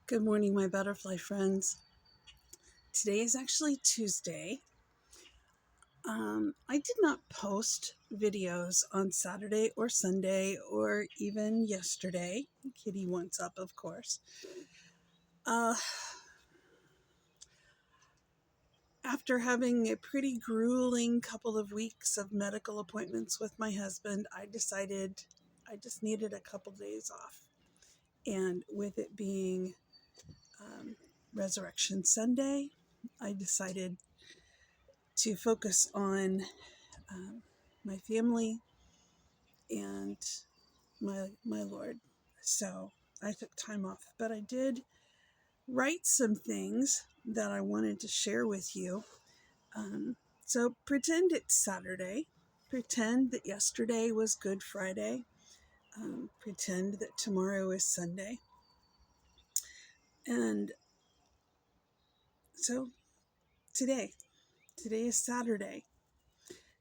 Good morning, my butterfly friends. Today is actually Tuesday. I did not post videos on Saturday or Sunday or even yesterday. Kitty wants up, of course. After having a pretty grueling couple of weeks of medical appointments with my husband, I decided I just needed a couple days off. And with it being Resurrection Sunday, I decided to focus on my family and my Lord. So I took time off, but I did write some things that I wanted to share with you. So pretend it's Saturday. Pretend that yesterday was Good Friday. Pretend that tomorrow is Sunday. And so today is Saturday.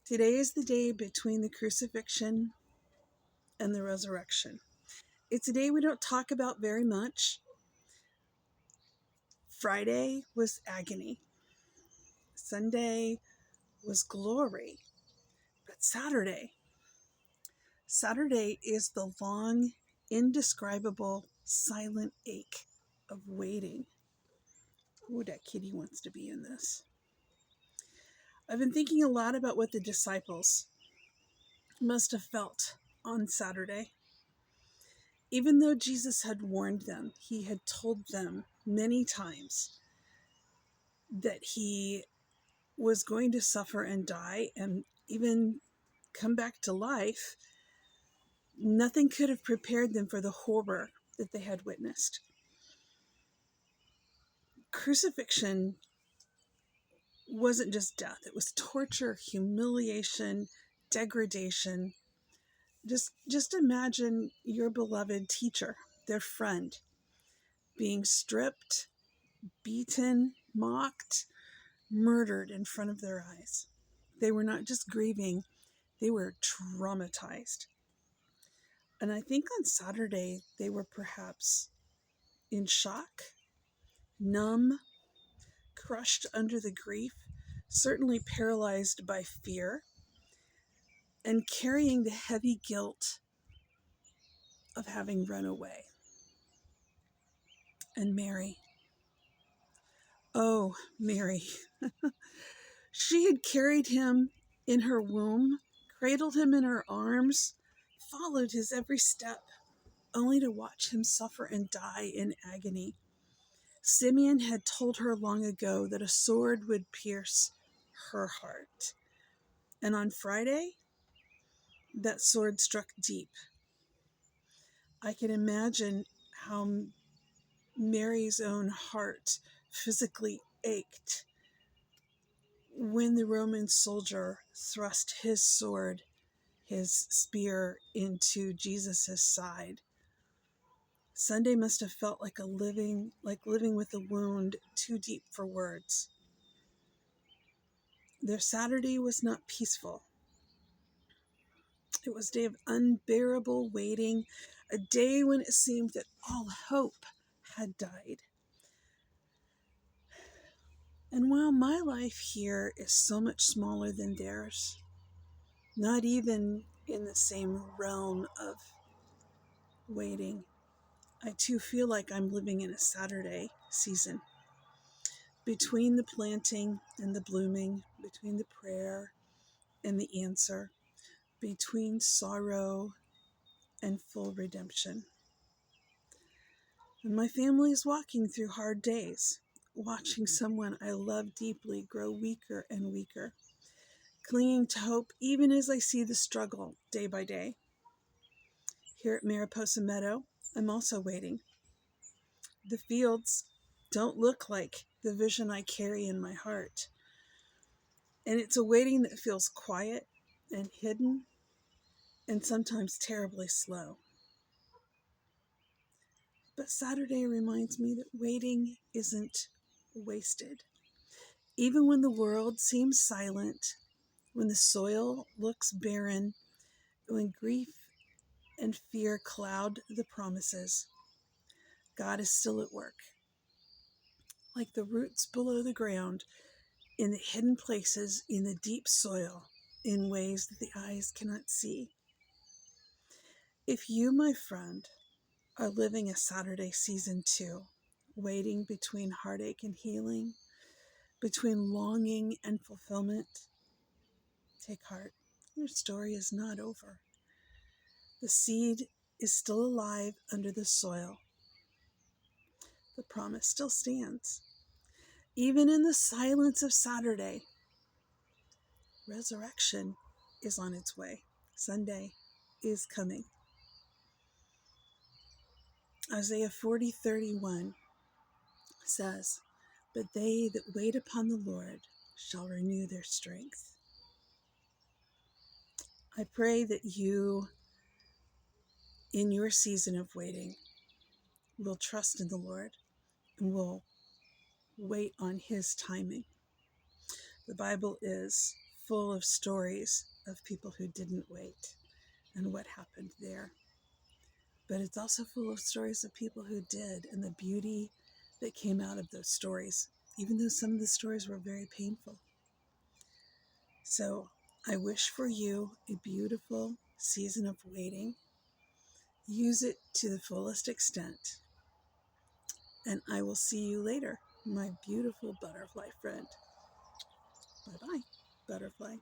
Today is the day between the crucifixion and the resurrection. It's a day we don't talk about very much. Friday was agony. Sunday was glory. But Saturday is the long, indescribable, silent ache of waiting. Ooh, that kitty wants to be in this. I've been thinking a lot about what the disciples must have felt on Saturday. Even though Jesus had warned them, he had told them many times that he was going to suffer and die and even come back to life, nothing could have prepared them for the horror that they had witnessed. Crucifixion wasn't just death, it was torture, humiliation, degradation. Just imagine your beloved teacher, their friend, being stripped, beaten, mocked, murdered in front of their eyes. They were not just grieving, they were traumatized. And I think on Saturday, they were perhaps in shock, numb, crushed under the grief, certainly paralyzed by fear, and carrying the heavy guilt of having run away. And Mary, oh, Mary, she had carried him in her womb, cradled him in her arms, followed his every step, only to watch him suffer and die in agony. Simeon had told her long ago that a sword would pierce her heart. And on Friday, that sword struck deep. I can imagine how Mary's own heart physically ached when the Roman soldier thrust his sword, his spear, into Jesus' side. Sunday must have felt like living with a wound too deep for words. Their Saturday was not peaceful. It was a day of unbearable waiting, a day when it seemed that all hope had died. And while my life here is so much smaller than theirs, not even in the same realm of waiting, I too feel like I'm living in a Saturday season. Between the planting and the blooming, between the prayer and the answer, between sorrow and full redemption. And my family is walking through hard days, watching someone I love deeply grow weaker and weaker, clinging to hope even as I see the struggle day by day. Here at Mariposa Meadow, I'm also waiting. The fields don't look like the vision I carry in my heart. And it's a waiting that feels quiet and hidden and sometimes terribly slow. But Saturday reminds me that waiting isn't wasted. Even when the world seems silent, when the soil looks barren, when grief and fear cloud the promises, God is still at work. like the roots below the ground, in the hidden places, in the deep soil, in ways that the eyes cannot see. If you, my friend, are living a Saturday season 2, waiting between heartache and healing, between longing and fulfillment, take heart. Your story is not over. The seed is still alive under the soil. The promise still stands. Even in the silence of Saturday, resurrection is on its way. Sunday is coming. Isaiah 40:31 says, "But they that wait upon the Lord shall renew their strength." I pray that you, in your season of waiting, will trust in the Lord and will wait on His timing. The Bible is full of stories of people who didn't wait and what happened there. But it's also full of stories of people who did and the beauty that came out of those stories, even though some of the stories were very painful. So I wish for you a beautiful season of waiting. Use it to the fullest extent. And I will see you later, my beautiful butterfly friend. Bye-bye, butterfly.